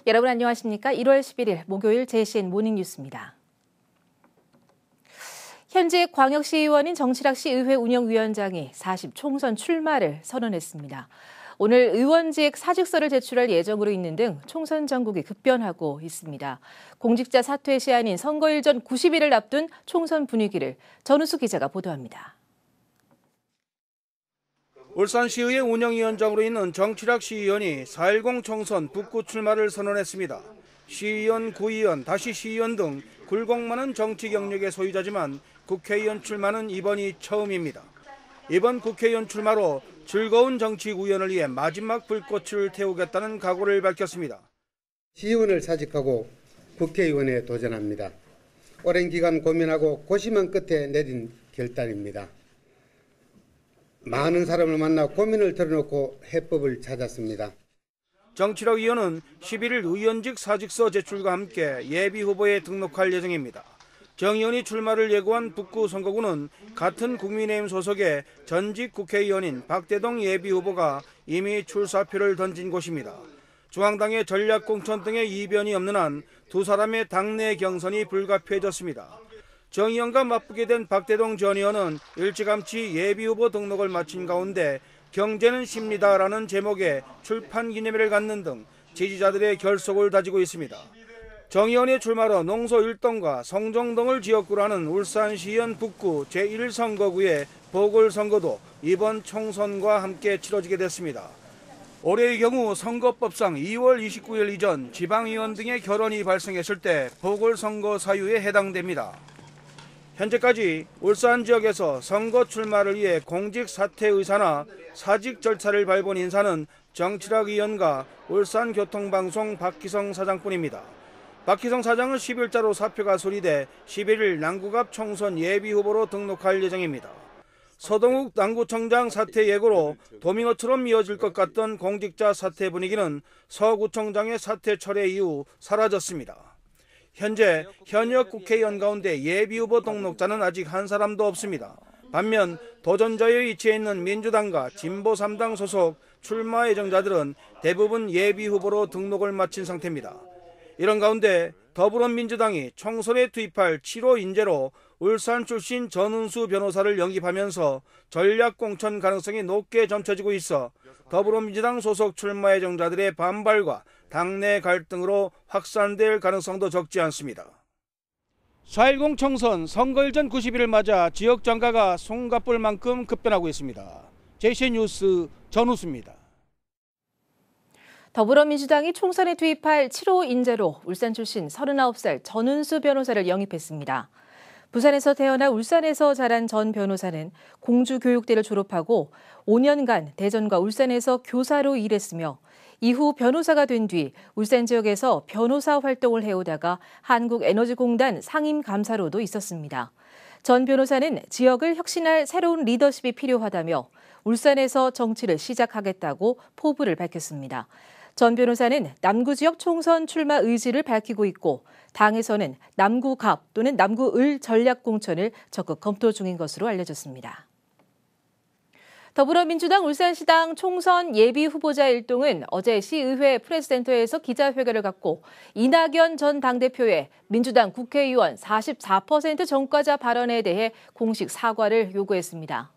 여러분 안녕하십니까? 1월 11일 목요일 JCN 모닝뉴스입니다. 현재 광역시의원인 정치락시 의회 운영위원장이 40 총선 출마를 선언했습니다. 오늘 의원직 사직서를 제출할 예정으로 있는 등 총선 전국이 급변하고 있습니다. 공직자 사퇴 시한인 선거일 전 90일을 앞둔 총선 분위기를 전우수 기자가 보도합니다. 울산시의회 운영위원장으로 있는 정치락 시의원이 4.10 총선 북구 출마를 선언했습니다. 시의원, 구의원, 다시 시의원 등 굴곡 많은 정치 경력의 소유자지만 국회의원 출마는 이번이 처음입니다. 이번 국회의원 출마로 즐거운 정치 구현을 위해 마지막 불꽃을 태우겠다는 각오를 밝혔습니다. 시의원을 사직하고 국회의원에 도전합니다. 오랜 기간 고민하고 고심한 끝에 내린 결단입니다. 많은 사람을 만나 고민을 털어놓고 해법을 찾았습니다. 정치락 의원은 11일 의원직 사직서 제출과 함께 예비후보에 등록할 예정입니다. 정 의원이 출마를 예고한 북구 선거구는 같은 국민의힘 소속의 전직 국회의원인 박대동 예비후보가 이미 출사표를 던진 곳입니다. 중앙당의 전략공천 등의 이변이 없는 한 두 사람의 당내 경선이 불가피해졌습니다. 정 의원과 맞붙게 된 박대동 전 의원은 일찌감치 예비후보 등록을 마친 가운데 경제는 쉽니다라는 제목의 출판 기념회를 갖는 등 지지자들의 결속을 다지고 있습니다. 정 의원의 출마로 농소 1동과 성정 등을 지역구로 하는 울산시의원 북구 제1선거구의 보궐선거도 이번 총선과 함께 치러지게 됐습니다. 올해의 경우 선거법상 2월 29일 이전 지방의원 등의 결혼이 발생했을 때 보궐선거 사유에 해당됩니다. 현재까지 울산 지역에서 선거 출마를 위해 공직 사퇴 의사나 사직 절차를 밟은 인사는 정치락 의원과 울산교통방송 박희성 사장뿐입니다. 박희성 사장은 10일자로 사표가 수리돼 11일 남구갑 총선 예비후보로 등록할 예정입니다. 서동욱 남구청장 사퇴 예고로 도미노처럼 이어질 것 같던 공직자 사퇴 분위기는 서구청장의 사퇴 철회 이후 사라졌습니다. 현재 현역 국회의원 가운데 예비후보 등록자는 아직 한 사람도 없습니다. 반면 도전자의 위치에 있는 민주당과 진보 3당 소속 출마 예정자들은 대부분 예비후보로 등록을 마친 상태입니다. 이런 가운데 더불어민주당이 총선에 투입할 7호 인재로 울산 출신 전은수 변호사를 영입하면서 전략공천 가능성이 높게 점쳐지고 있어 더불어민주당 소속 출마 예정자들의 반발과 당내 갈등으로 확산될 가능성도 적지 않습니다. 4.10 총선 선거일 전 90일을 맞아 지역 정가가 송갑불 만큼 급변하고 있습니다. JCN 뉴스 전우수입니다. 더불어민주당이 총선에 투입할 7호 인재로 울산 출신 39살 전은수 변호사를 영입했습니다. 부산에서 태어나 울산에서 자란 전 변호사는 공주교육대를 졸업하고 5년간 대전과 울산에서 교사로 일했으며 이후 변호사가 된 뒤 울산 지역에서 변호사 활동을 해오다가 한국에너지공단 상임감사로도 있었습니다. 전 변호사는 지역을 혁신할 새로운 리더십이 필요하다며 울산에서 정치를 시작하겠다고 포부를 밝혔습니다. 전 변호사는 남구 지역 총선 출마 의지를 밝히고 있고 당에서는 남구갑 또는 남구을 전략공천을 적극 검토 중인 것으로 알려졌습니다. 더불어민주당 울산시당 총선 예비후보자 일동은 어제 시의회 프레스센터에서 기자회견을 갖고 이낙연 전 당대표의 민주당 국회의원 44% 전과자 발언에 대해 공식 사과를 요구했습니다.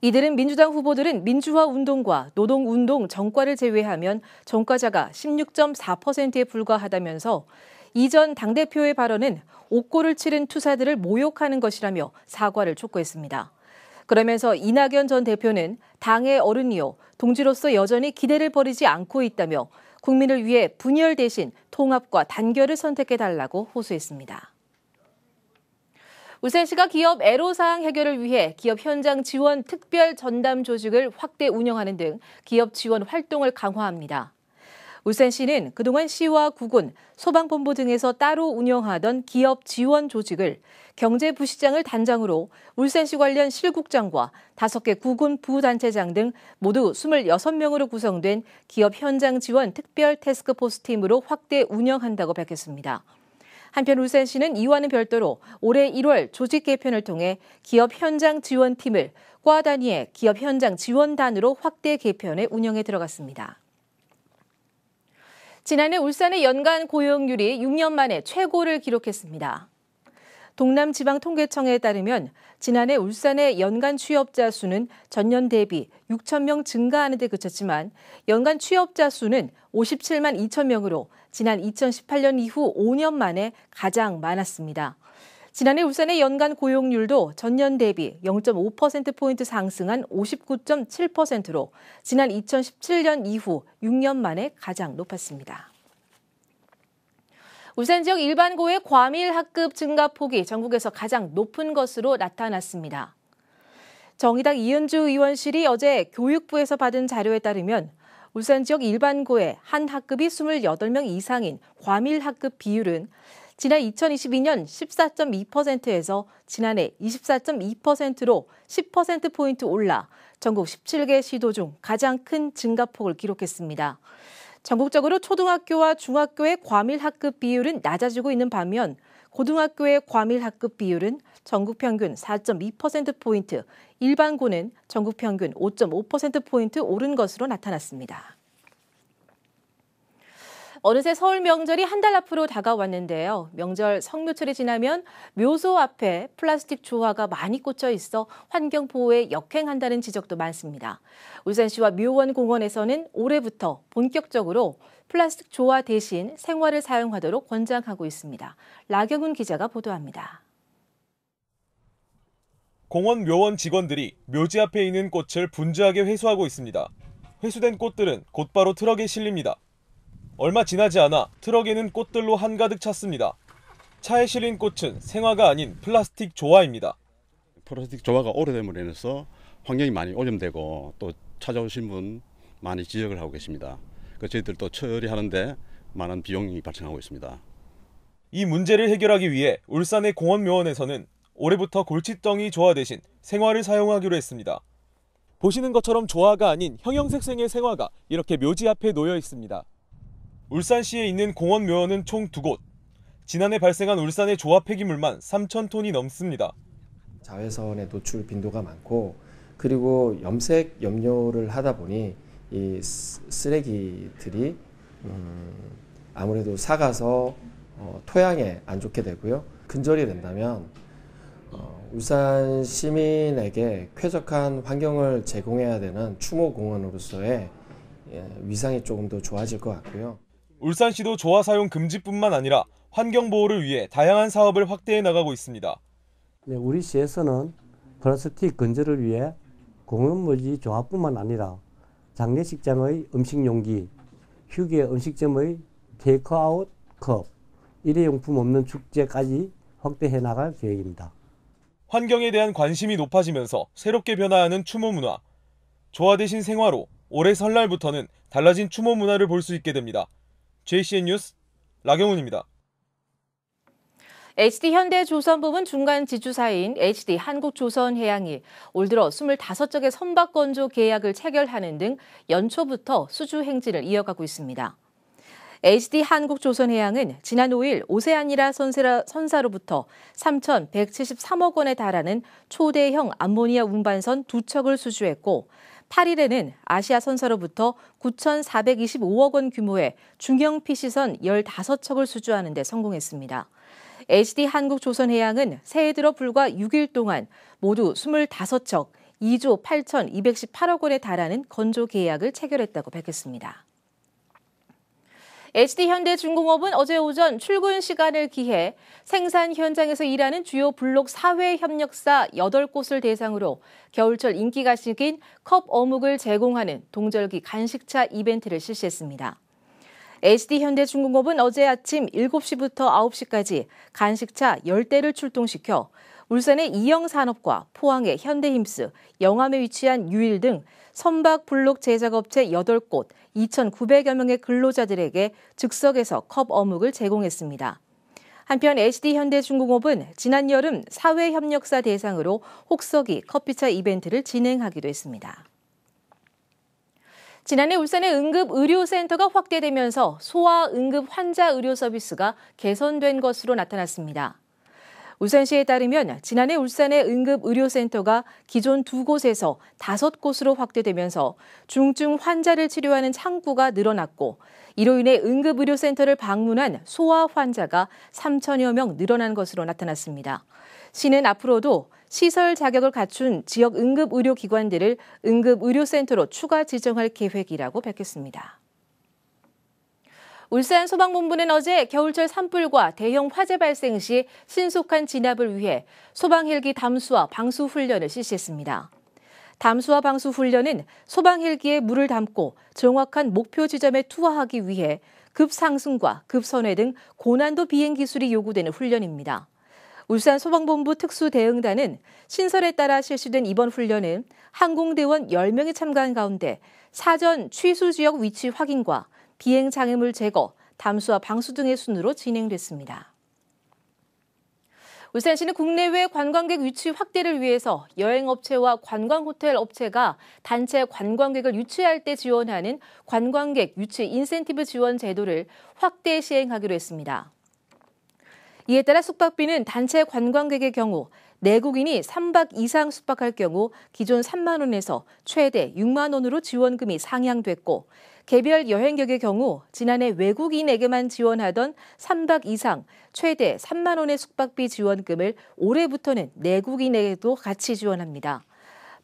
이들은 민주당 후보들은 민주화 운동과 노동운동 전과를 제외하면 전과자가 16.4%에 불과하다면서 이 전 당대표의 발언은 옥고를 치른 투사들을 모욕하는 것이라며 사과를 촉구했습니다. 그러면서 이낙연 전 대표는 당의 어른이요 동지로서 여전히 기대를 버리지 않고 있다며 국민을 위해 분열 대신 통합과 단결을 선택해달라고 호소했습니다. 울산시가 기업 애로사항 해결을 위해 기업 현장 지원 특별 전담 조직을 확대 운영하는 등 기업 지원 활동을 강화합니다. 울산시는 그동안 시와 구군, 소방본부 등에서 따로 운영하던 기업 지원 조직을 경제부시장을 단장으로 울산시 관련 실국장과 5개 구군 부단체장 등 모두 26명으로 구성된 기업 현장 지원 특별 태스크포스 팀으로 확대 운영한다고 밝혔습니다. 한편 울산시는 이와는 별도로 올해 1월 조직 개편을 통해 기업 현장 지원팀을 과 단위의 기업 현장 지원단으로 확대 개편에 운영에 들어갔습니다. 지난해 울산의 연간 고용률이 6년 만에 최고를 기록했습니다. 동남지방통계청에 따르면 지난해 울산의 연간 취업자 수는 전년 대비 6천 명 증가하는 데 그쳤지만 연간 취업자 수는 57만 2천 명으로 지난 2018년 이후 5년 만에 가장 많았습니다. 지난해 울산의 연간 고용률도 전년 대비 0.5%포인트 상승한 59.7%로 지난 2017년 이후 6년 만에 가장 높았습니다. 울산 지역 일반고의 과밀 학급 증가폭이 전국에서 가장 높은 것으로 나타났습니다. 정의당 이은주 의원실이 어제 교육부에서 받은 자료에 따르면 울산 지역 일반고의 한 학급이 28명 이상인 과밀 학급 비율은 지난 2022년 14.2%에서 지난해 24.2%로 10%포인트 올라 전국 17개 시도 중 가장 큰 증가폭을 기록했습니다. 전국적으로 초등학교와 중학교의 과밀 학급 비율은 낮아지고 있는 반면 고등학교의 과밀 학급 비율은 전국 평균 4.2%포인트, 일반고는 전국 평균 5.5%포인트 오른 것으로 나타났습니다. 어느새 설 명절이 한 달 앞으로 다가왔는데요. 명절 성묘철이 지나면 묘소 앞에 플라스틱 조화가 많이 꽂혀 있어 환경 보호에 역행한다는 지적도 많습니다. 울산시와 묘원공원에서는 올해부터 본격적으로 플라스틱 조화 대신 생화를 사용하도록 권장하고 있습니다. 라경훈 기자가 보도합니다. 공원 묘원 직원들이 묘지 앞에 있는 꽃을 분주하게 회수하고 있습니다. 회수된 꽃들은 곧바로 트럭에 실립니다. 얼마 지나지 않아 트럭에는 꽃들로 한가득 찼습니다. 차에 실린 꽃은 생화가 아닌 플라스틱 조화입니다. 플라스틱 조화가 오래됨으로 인해서 환경이 많이 오염되고 또 찾아오신 분 많이 지적을 하고 계십니다. 저희들 또 처리하는데 많은 비용이 발생하고 있습니다. 이 문제를 해결하기 위해 울산의 공원묘원에서는 올해부터 골칫덩이 조화 대신 생화를 사용하기로 했습니다. 보시는 것처럼 조화가 아닌 형형색색의 생화가 이렇게 묘지 앞에 놓여 있습니다. 울산시에 있는 공원묘원은 총 2곳. 지난해 발생한 울산의 조화 폐기물만 3,000톤이 넘습니다. 자외선의 노출 빈도가 많고 그리고 염색 염료를 하다 보니 이 쓰레기들이 아무래도 삭아서 토양에 안 좋게 되고요. 근절이 된다면 울산 시민에게 쾌적한 환경을 제공해야 되는 추모공원으로서의 위상이 조금 더 좋아질 것 같고요. 울산시도 조화 사용 금지뿐만 아니라 환경 보호를 위해 다양한 사업을 확대해 나가고 있습니다. 네, 우리 시에서는 플라스틱 건절을 위해 공원묘지 조화뿐만 아니라 장례식장의 음식용기, 휴게 음식점의 테이크아웃 컵, 일회용품 없는 축제까지 확대해 나갈 계획입니다. 환경에 대한 관심이 높아지면서 새롭게 변화하는 추모 문화. 조화 대신 생화로 올해 설날부터는 달라진 추모 문화를 볼 수 있게 됩니다. JCN 뉴스 라경훈입니다. HD현대조선부문 중간 지주사인 HD한국조선해양이 올 들어 25척의 선박건조 계약을 체결하는 등 연초부터 수주 행진을 이어가고 있습니다. HD한국조선해양은 지난 5일 오세아니라 선사로부터 3,173억 원에 달하는 초대형 암모니아 운반선 2척을 수주했고 8일에는 아시아선사로부터 9,425억 원 규모의 중형 PC선 15척을 수주하는 데 성공했습니다. HD한국조선해양은 새해 들어 불과 6일 동안 모두 25척 2조 8,218억 원에 달하는 건조 계약을 체결했다고 밝혔습니다. HD현대중공업은 어제 오전 출근 시간을 기해 생산 현장에서 일하는 주요 블록 사회 협력사 8곳을 대상으로 겨울철 인기 간식인 컵 어묵을 제공하는 동절기 간식차 이벤트를 실시했습니다. HD현대중공업은 어제 아침 7시부터 9시까지 간식차 10대를 출동시켜 울산의 이영산업과 포항의 현대힘스, 영암에 위치한 유일 등 선박 블록 제작업체 8곳 2,900여 명의 근로자들에게 즉석에서 컵 어묵을 제공했습니다. 한편 HD현대중공업은 지난 여름 사회협력사 대상으로 혹서기 커피차 이벤트를 진행하기도 했습니다. 지난해 울산의 응급의료센터가 확대되면서 소아 응급 환자 의료 서비스가 개선된 것으로 나타났습니다. 울산시에 따르면 지난해 울산의 응급의료센터가 기존 2곳에서 5곳으로 확대되면서 중증 환자를 치료하는 창구가 늘어났고 이로 인해 응급의료센터를 방문한 소아 환자가 3천여 명 늘어난 것으로 나타났습니다. 시는 앞으로도 시설 자격을 갖춘 지역 응급의료기관들을 응급의료센터로 추가 지정할 계획이라고 밝혔습니다. 울산 소방본부는 어제 겨울철 산불과 대형 화재 발생 시 신속한 진압을 위해 소방 헬기 담수와 방수 훈련을 실시했습니다. 담수와 방수 훈련은 소방 헬기에 물을 담고 정확한 목표 지점에 투하하기 위해 급상승과 급선회 등 고난도 비행 기술이 요구되는 훈련입니다. 울산 소방본부 특수대응단은 신설에 따라 실시된 이번 훈련은 항공대원 10명이 참가한 가운데 사전 취수 지역 위치 확인과 비행 장애물 제거, 담수와 방수 등의 순으로 진행됐습니다. 울산시는 국내외 관광객 유치 확대를 위해서 여행업체와 관광호텔 업체가 단체 관광객을 유치할 때 지원하는 관광객 유치 인센티브 지원 제도를 확대 시행하기로 했습니다. 이에 따라 숙박비는 단체 관광객의 경우 내국인이 3박 이상 숙박할 경우 기존 3만 원에서 최대 6만 원으로 지원금이 상향됐고 개별 여행객의 경우 지난해 외국인에게만 지원하던 3박 이상 최대 3만 원의 숙박비 지원금을 올해부터는 내국인에게도 같이 지원합니다.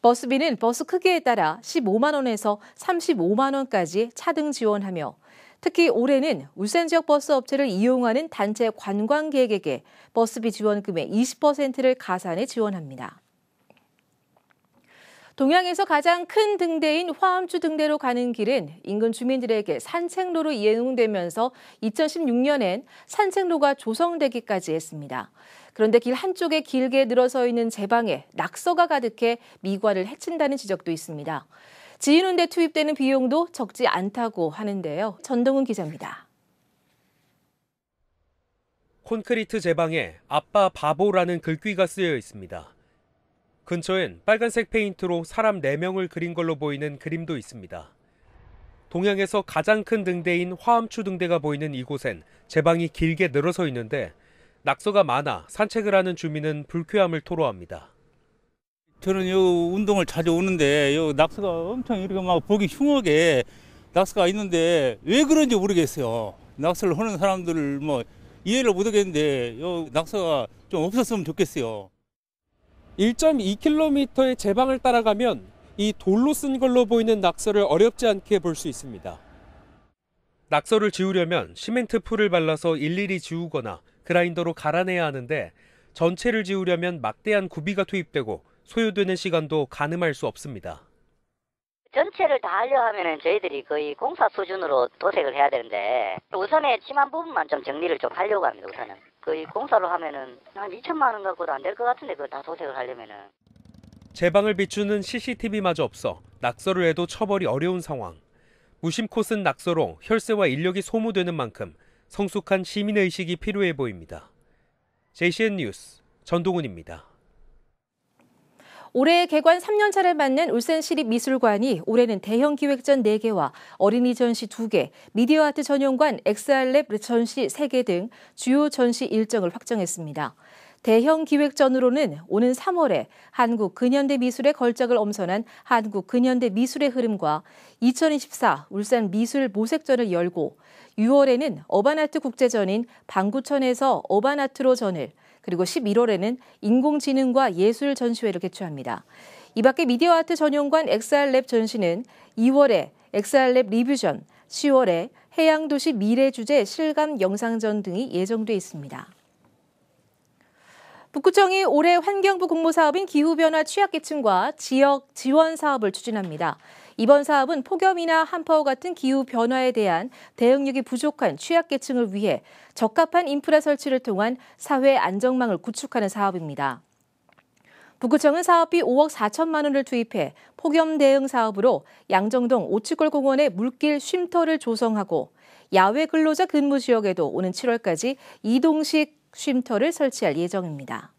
버스비는 버스 크기에 따라 15만 원에서 35만 원까지 차등 지원하며 특히 올해는 울산 지역 버스 업체를 이용하는 단체 관광객에게 버스비 지원금의 20%를 가산해 지원합니다. 동양에서 가장 큰 등대인 화암주 등대로 가는 길은 인근 주민들에게 산책로로 이용되면서 2016년엔 산책로가 조성되기까지 했습니다. 그런데 길 한쪽에 길게 늘어서 있는 제방에 낙서가 가득해 미관을 해친다는 지적도 있습니다. 지인운 데 투입되는 비용도 적지 않다고 하는데요. 전동훈 기자입니다. 콘크리트 제방에 아빠 바보라는 글귀가 쓰여 있습니다. 근처엔 빨간색 페인트로 사람 4명을 그린 걸로 보이는 그림도 있습니다. 동양에서 가장 큰 등대인 화암추 등대가 보이는 이곳엔 제방이 길게 늘어서 있는데 낙서가 많아 산책을 하는 주민은 불쾌함을 토로합니다. 저는 이 운동을 자주 오는데 이 낙서가 엄청 이렇게 막 보기 흉하게 낙서가 있는데 왜 그런지 모르겠어요. 낙서를 하는 사람들을 뭐 이해를 못하겠는데 이 낙서가 좀 없었으면 좋겠어요. 1.2km의 제방을 따라가면 이 돌로 쓴 걸로 보이는 낙서를 어렵지 않게 볼 수 있습니다. 낙서를 지우려면 시멘트 풀을 발라서 일일이 지우거나 그라인더로 갈아내야 하는데 전체를 지우려면 막대한 구비가 투입되고 소요되는 시간도 가늠할 수 없습니다. 전체를 다 하려 하면은 저희들이 거의 공사 수준으로 도색을 해야 되는데 우선에 심한 부분만 좀 정리를 좀 하려고 합니다. 우선은 거의 공사로 하면은 한 2천만 원 갖고도 안 될 것 같은데 그거 다 도색을 하려면은. 제방을 비추는 CCTV마저 없어 낙서를 해도 처벌이 어려운 상황. 무심코 쓴 낙서로 혈세와 인력이 소모되는 만큼 성숙한 시민의식이 필요해 보입니다. JCN 뉴스 전동훈입니다. 올해 개관 3년차를 맞는 울산시립미술관이 올해는 대형 기획전 4개와 어린이 전시 2개, 미디어 아트 전용관 XR랩 전시 3개 등 주요 전시 일정을 확정했습니다. 대형 기획전으로는 오는 3월에 한국 근현대 미술의 걸작을 엄선한 한국 근현대 미술의 흐름과 2024 울산 미술 모색전을 열고 6월에는 어반아트 국제전인 방구천에서 어반아트로 전을 그리고 11월에는 인공지능과 예술 전시회를 개최합니다. 이 밖에 미디어 아트 전용관 XR랩 전시는 2월에 XR랩 리뷰전, 10월에 해양도시 미래 주제 실감 영상전 등이 예정돼 있습니다. 북구청이 올해 환경부 공모사업인 기후변화 취약계층과 지역 지원 사업을 추진합니다. 이번 사업은 폭염이나 한파와 같은 기후변화에 대한 대응력이 부족한 취약계층을 위해 적합한 인프라 설치를 통한 사회 안정망을 구축하는 사업입니다. 북구청은 사업비 5억 4천만 원을 투입해 폭염 대응 사업으로 양정동 오치골 공원에 물길 쉼터를 조성하고 야외 근로자 근무 지역에도 오는 7월까지 이동식 쉼터를 설치할 예정입니다.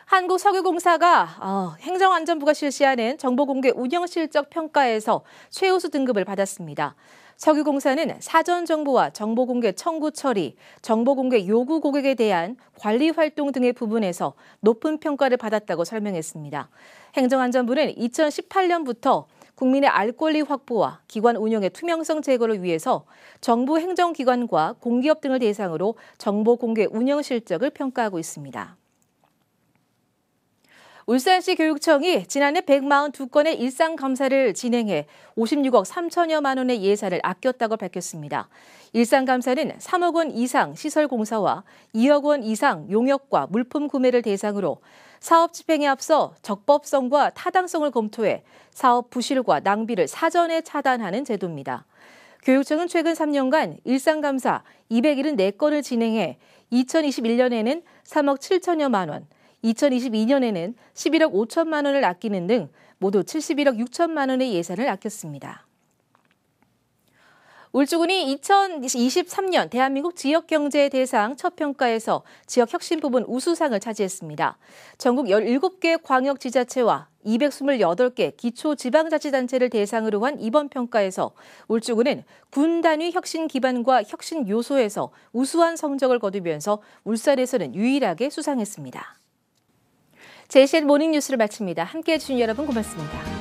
한국석유공사가 행정안전부가 실시하는 정보공개 운영실적 평가에서 최우수 등급을 받았습니다. 석유공사는 사전 정보와 정보공개 청구 처리, 정보공개 요구 고객에 대한 관리 활동 등의 부분에서 높은 평가를 받았다고 설명했습니다. 행정안전부는 2018년부터 국민의 알 권리 확보와 기관 운영의 투명성 제고를 위해서 정부 행정기관과 공기업 등을 대상으로 정보공개 운영 실적을 평가하고 있습니다. 울산시 교육청이 지난해 142건의 일상감사를 진행해 56억 3천여만 원의 예산을 아꼈다고 밝혔습니다. 일상감사는 3억 원 이상 시설공사와 2억 원 이상 용역과 물품 구매를 대상으로 사업 집행에 앞서 적법성과 타당성을 검토해 사업 부실과 낭비를 사전에 차단하는 제도입니다. 교육청은 최근 3년간 일상감사 274건을 진행해 2021년에는 3억 7천여만 원, 2022년에는 11억 5천만 원을 아끼는 등 모두 71억 6천만 원의 예산을 아꼈습니다. 울주군이 2023년 대한민국 지역경제 대상 첫 평가에서 지역 혁신 부분 우수상을 차지했습니다. 전국 17개 광역지자체와 228개 기초지방자치단체를 대상으로 한 이번 평가에서 울주군은 군 단위 혁신 기반과 혁신 요소에서 우수한 성적을 거두면서 울산에서는 유일하게 수상했습니다. JCN 모닝뉴스를 마칩니다. 함께해 주신 여러분 고맙습니다.